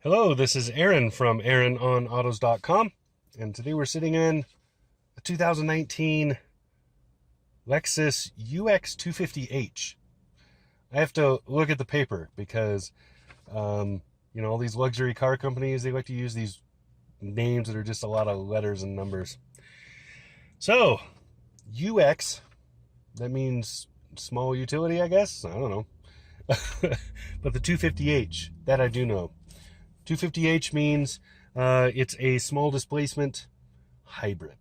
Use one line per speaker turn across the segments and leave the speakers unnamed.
Hello, this is Aaron from AaronOnAutos.com, and today we're sitting in a 2019 Lexus UX250h. I have to look at the paper because, all these luxury car companies, they like to use these names that are just a lot of letters and numbers. So, UX, that means small utility, I guess? I don't know. But the 250h, that I do know. 250h means it's a small displacement hybrid.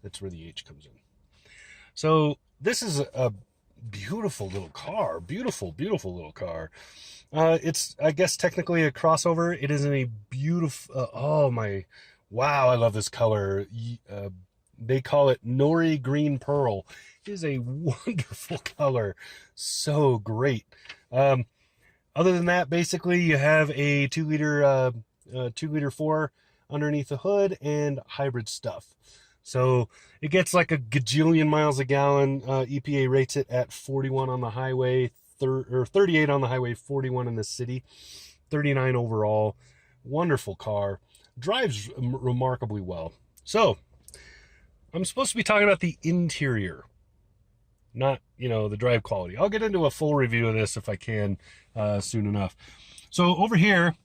That's where the H comes in. So this is a beautiful little car. Beautiful, beautiful little car. It's, I guess, technically a crossover. It is in a beautiful, wow, I love this color. They call it Nori Green Pearl. It is a wonderful color. So great. Other than that, basically, you have a 2-liter 4 underneath the hood and hybrid stuff. So it gets like a gajillion miles a gallon. EPA rates it at 41 on the highway, or 38 on the highway, 41 in the city, 39 overall. Wonderful car. Drives remarkably well. So I'm supposed to be talking about the interior, not, the drive quality. I'll get into a full review of this if I can soon enough. So over here,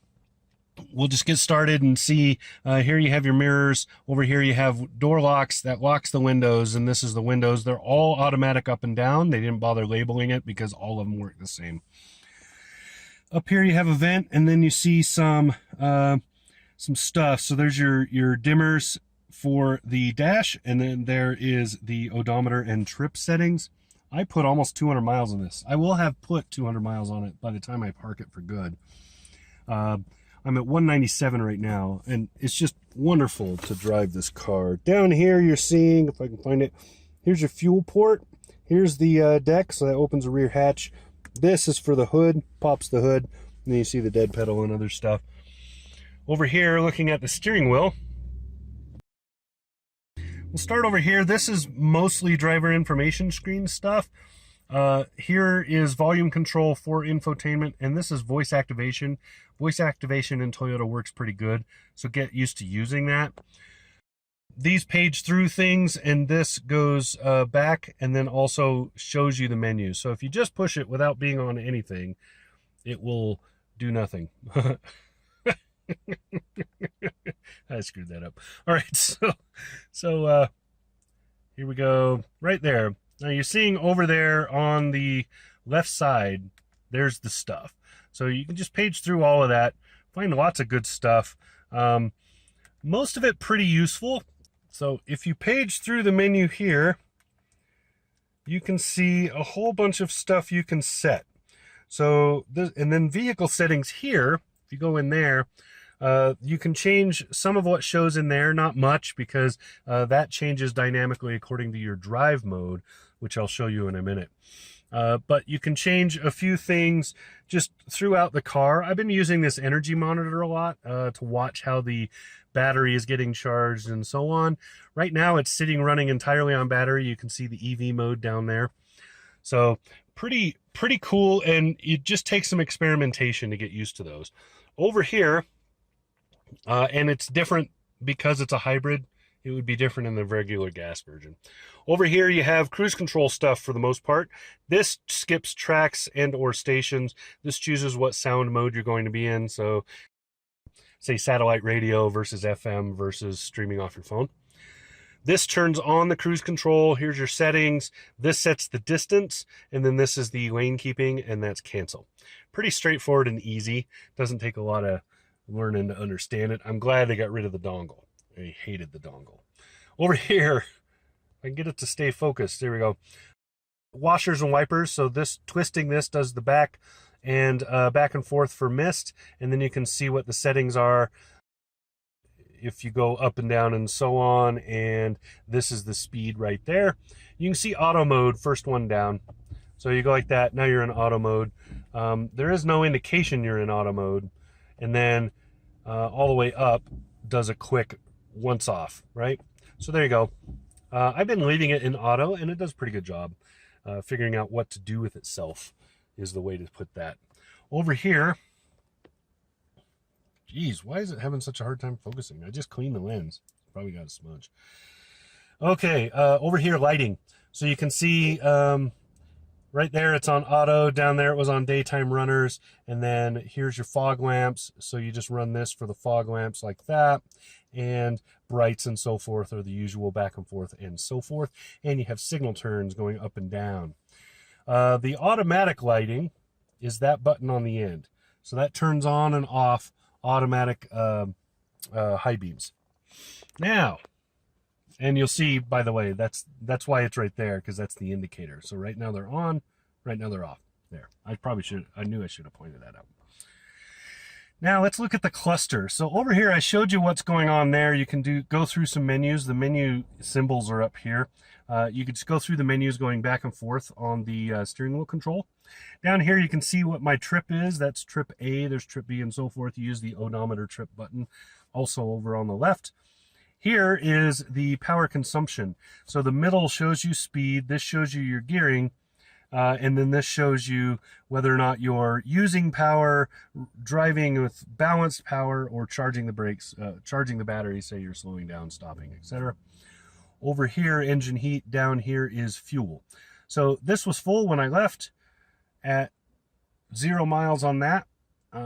we'll just get started and see. Here you have your mirrors. Over here you have door locks that locks the windows, and this is the windows. They're all automatic up and down. They didn't bother labeling it because all of them work the same. Up here you have a vent, and then you see some stuff. So there's your dimmers for the dash, and then there is the odometer and trip settings. I put almost 200 miles on this. I will have put 200 miles on it by the time I park it for good. I'm at 197 right now, and it's just wonderful to drive this car. Down here you're seeing, if I can find it, here's your fuel port. Here's the deck, so that opens the rear hatch. This is for the hood, pops the hood, and then you see the dead pedal and other stuff. Over here, looking at the steering wheel, we'll start over here. This is mostly driver information screen stuff. Here is volume control for infotainment, and this is voice activation. Voice activation in Toyota works pretty good, so get used to using that. These page through things, and this goes back and then also shows you the menu. So if you just push it without being on anything, it will do nothing. I screwed that up. All right, so here we go, right there. Now you're seeing over there on the left side, there's the stuff. So you can just page through all of that, find lots of good stuff. Most of it pretty useful. So if you page through the menu here, you can see a whole bunch of stuff you can set. So and then vehicle settings here, if you go in there, you can change some of what shows in there, not much, because that changes dynamically according to your drive mode, which I'll show you in a minute. But you can change a few things just throughout the car. I've been using this energy monitor a lot to watch how the battery is getting charged and so on. Right now it's sitting running entirely on battery. You can see the EV mode down there. So pretty cool, and it just takes some experimentation to get used to those. Over here, and it's different because it's a hybrid. It would be different in the regular gas version. Over here you have cruise control stuff for the most part. This skips tracks and or stations. This chooses what sound mode you're going to be in. So say satellite radio versus FM versus streaming off your phone. This turns on the cruise control. Here's your settings. This sets the distance, and then this is the lane keeping, and that's cancel. Pretty straightforward and easy. Doesn't take a lot of learning to understand it. I'm glad they got rid of the dongle. I hated the dongle. Over here, I can get it to stay focused. There we go. Washers and wipers. So this twisting this does the back and forth for mist, and then you can see what the settings are if you go up and down and so on, and this is the speed right there. You can see auto mode, first one down. So you go like that, now you're in auto mode. There is no indication you're in auto mode, and then all the way up does a quick once off, right? So there you go. I've been leaving it in auto, and it does a pretty good job figuring out what to do with itself is the way to put that. Over here, Jeez, why is it having such a hard time focusing? I just cleaned the lens. Probably got a smudge. Okay, over here, lighting. So you can see right there it's on auto, down there it was on daytime runners, and then here's your fog lamps. So you just run this for the fog lamps like that, and brights and so forth are the usual back and forth and so forth, and you have signal turns going up and down. The automatic lighting is that button on the end. So that turns on and off automatic high beams. Now, and you'll see, by the way, that's why it's right there, because that's the indicator. So right now they're on, right now they're off. There. I knew I should have pointed that out. Now let's look at the cluster. So over here I showed you what's going on there. You can go through some menus. The menu symbols are up here. You can just go through the menus going back and forth on the steering wheel control. Down here you can see what my trip is. That's trip A, there's trip B and so forth. You use the odometer trip button. Also over on the left. Here is the power consumption. So the middle shows you speed, this shows you your gearing, and then this shows you whether or not you're using power, driving with balanced power, or charging the brakes, charging the battery, say you're slowing down, stopping, etc. Over here, engine heat. Down here is fuel. So this was full when I left at 0 miles on that.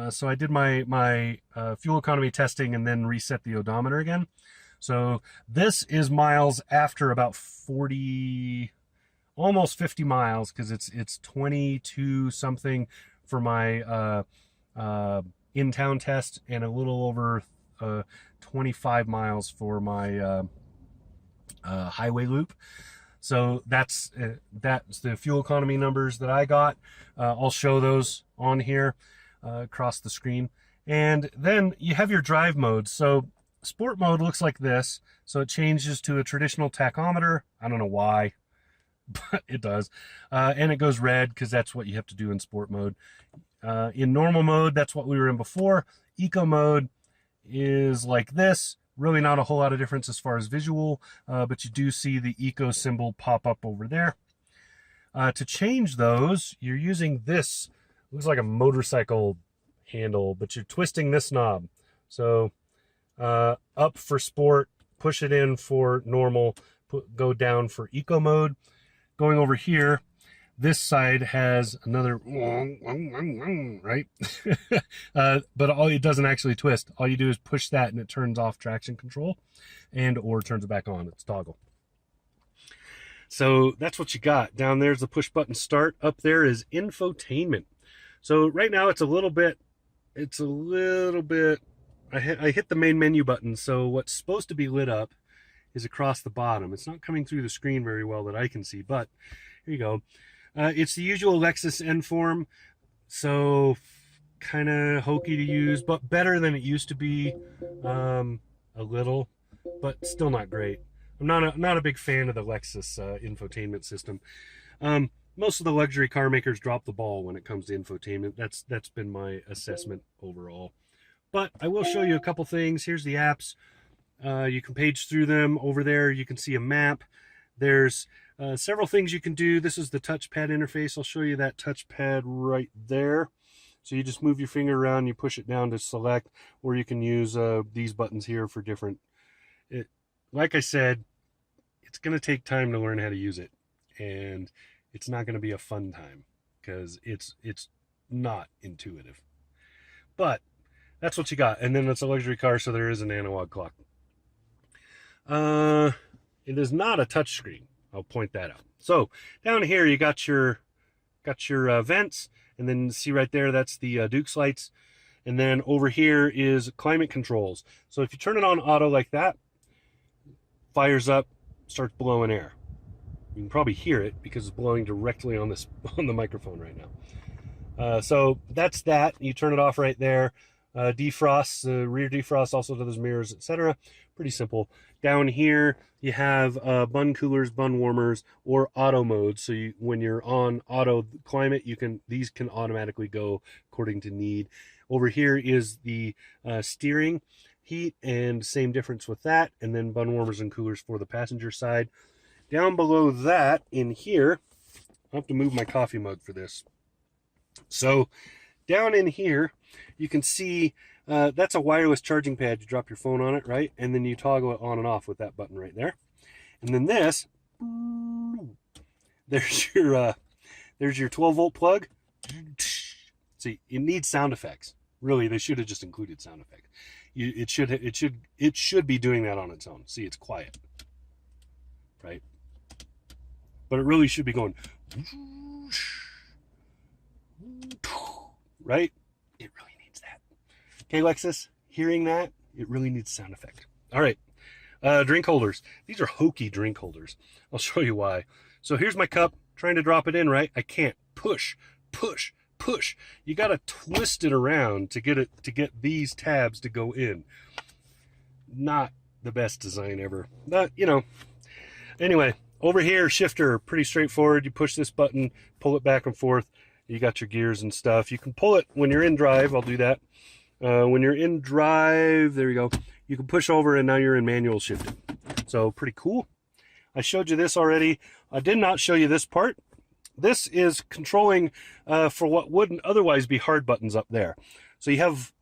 So I did my fuel economy testing and then reset the odometer again. So this is miles after about 40, almost 50 miles, because it's 22 something for my in-town test, and a little over 25 miles for my highway loop. So that's the fuel economy numbers that I got. I'll show those on here across the screen. And then you have your drive modes. So sport mode looks like this. So it changes to a traditional tachometer. I don't know why, but it does. And it goes red because that's what you have to do in sport mode. In normal mode, that's what we were in before. Eco mode is like this. Really not a whole lot of difference as far as visual, but you do see the eco symbol pop up over there. To change those, you're using this. Looks like a motorcycle handle, but you're twisting this knob. So up for sport, push it in for normal, go down for eco mode. Going over here, this side has another right, but it doesn't actually twist. All you do is push that and it turns off traction control, and or turns it back on. It's toggle. So that's what you got. Down there's the push button start. Up there is infotainment. So right now it's a little bit. I hit the main menu button, so what's supposed to be lit up is across the bottom. It's not coming through the screen very well that I can see, but here you go. It's the usual Lexus N form, so kind of hokey to use, but better than it used to be, a little, but still not great. I'm not a big fan of the Lexus infotainment system. Most of the luxury car makers drop the ball when it comes to infotainment. That's been my assessment overall. But I will show you a couple things. Here's the apps. You can page through them. Over there you can see a map. There's several things you can do. This is the touchpad interface. I'll show you that touchpad right there. So you just move your finger around, you push it down to select, or you can use these buttons here for different. Like I said, it's going to take time to learn how to use it, and it's not going to be a fun time because it's not intuitive. But that's what you got. And then it's a luxury car, so there is an analog clock. It is not a touchscreen. I'll point that out. So down here you got your vents, and then see right there, that's the Dukes lights. And then over here is climate controls. So if you turn it on auto like that, fires up, starts blowing air. You can probably hear it because it's blowing directly on the microphone right now. So that's that. You turn it off right there. Defrost, rear defrost, also to those mirrors, etc. Pretty simple. Down here you have bun coolers, bun warmers, or auto mode. So when you're on auto climate, these can automatically go according to need. Over here is the steering heat, and same difference with that, and then bun warmers and coolers for the passenger side. Down below that, in here, I have to move my coffee mug for this. So down in here, you can see that's a wireless charging pad. You drop your phone on it, right? And then you toggle it on and off with that button right there. And then this, there's your 12-volt plug. See, it needs sound effects. Really, they should have just included sound effects. It should be doing that on its own. See, it's quiet, right? But it really should be going, right? It really needs that. Okay, Lexus, hearing that, it really needs sound effect. All right, drink holders. These are hokey drink holders. I'll show you why. So here's my cup, trying to drop it in, right? I can't. Push, push, push. You got to twist it around to get these tabs to go in. Not the best design ever. But, you know, anyway, over here, shifter, pretty straightforward. You push this button, pull it back and forth. You got your gears and stuff. You can pull it when you're in drive. I'll do that. When you're in drive, there you go. You can push over and now you're in manual shifting. So pretty cool. I showed you this already. I did not show you this part. This is controlling for what wouldn't otherwise be hard buttons up there. So you have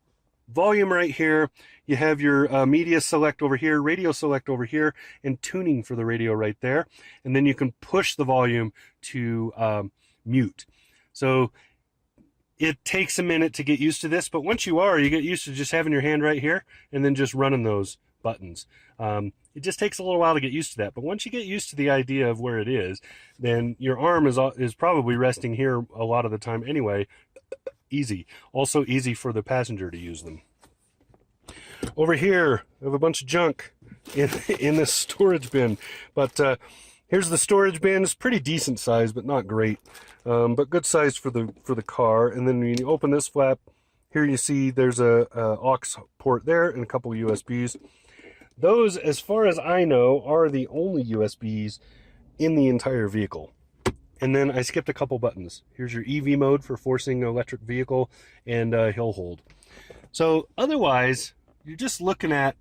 volume right here. You have your media select over here, radio select over here, and tuning for the radio right there. And then you can push the volume to mute. So it takes a minute to get used to this, but once you get used to just having your hand right here and then just running those buttons. It just takes a little while to get used to that, but once you get used to the idea of where it is, then your arm is probably resting here a lot of the time anyway. Easy. Also easy for the passenger to use them. Over here, I have a bunch of junk in this storage bin, but here's the storage bin. It's pretty decent size, but not great, but good size for the car. And then when you open this flap, here you see there's a aux port there and a couple of USBs. Those, as far as I know, are the only USBs in the entire vehicle. And then I skipped a couple buttons. Here's your EV mode for forcing an electric vehicle and hill hold. So otherwise, you're just looking at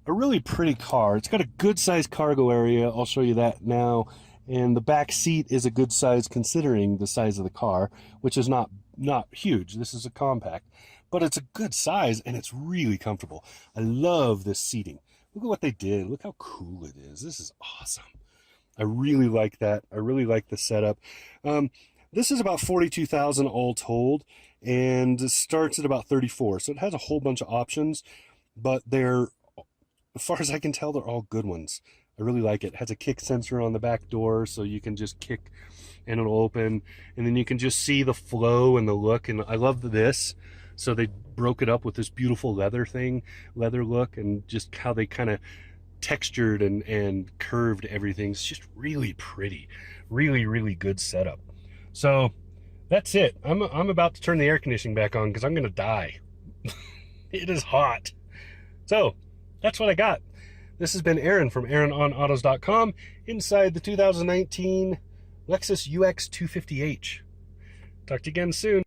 a really pretty car. It's got a good sized cargo area. I'll show you that now. And the back seat is a good size considering the size of the car, which is not huge. This is a compact, but it's a good size and it's really comfortable. I love this seating. Look at what they did. Look how cool it is. This is awesome. I really like that. I really like the setup. This is about $42,000 all told, and it starts at about $34,000. So it has a whole bunch of options, but they're, as far as I can tell, they're all good ones. I really like it. It has a kick sensor on the back door, so you can just kick and it'll open, and then you can just see the flow and the look. And I love this. So they broke it up with this beautiful leather look, and just how they kind of textured and curved everything. It's just really pretty. Really, really good setup. So that's it. I'm about to turn the air conditioning back on because I'm going to die. It is hot. So that's what I got. This has been Aaron from AaronOnAutos.com inside the 2019 Lexus UX250h. Talk to you again soon.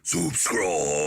Subscribe.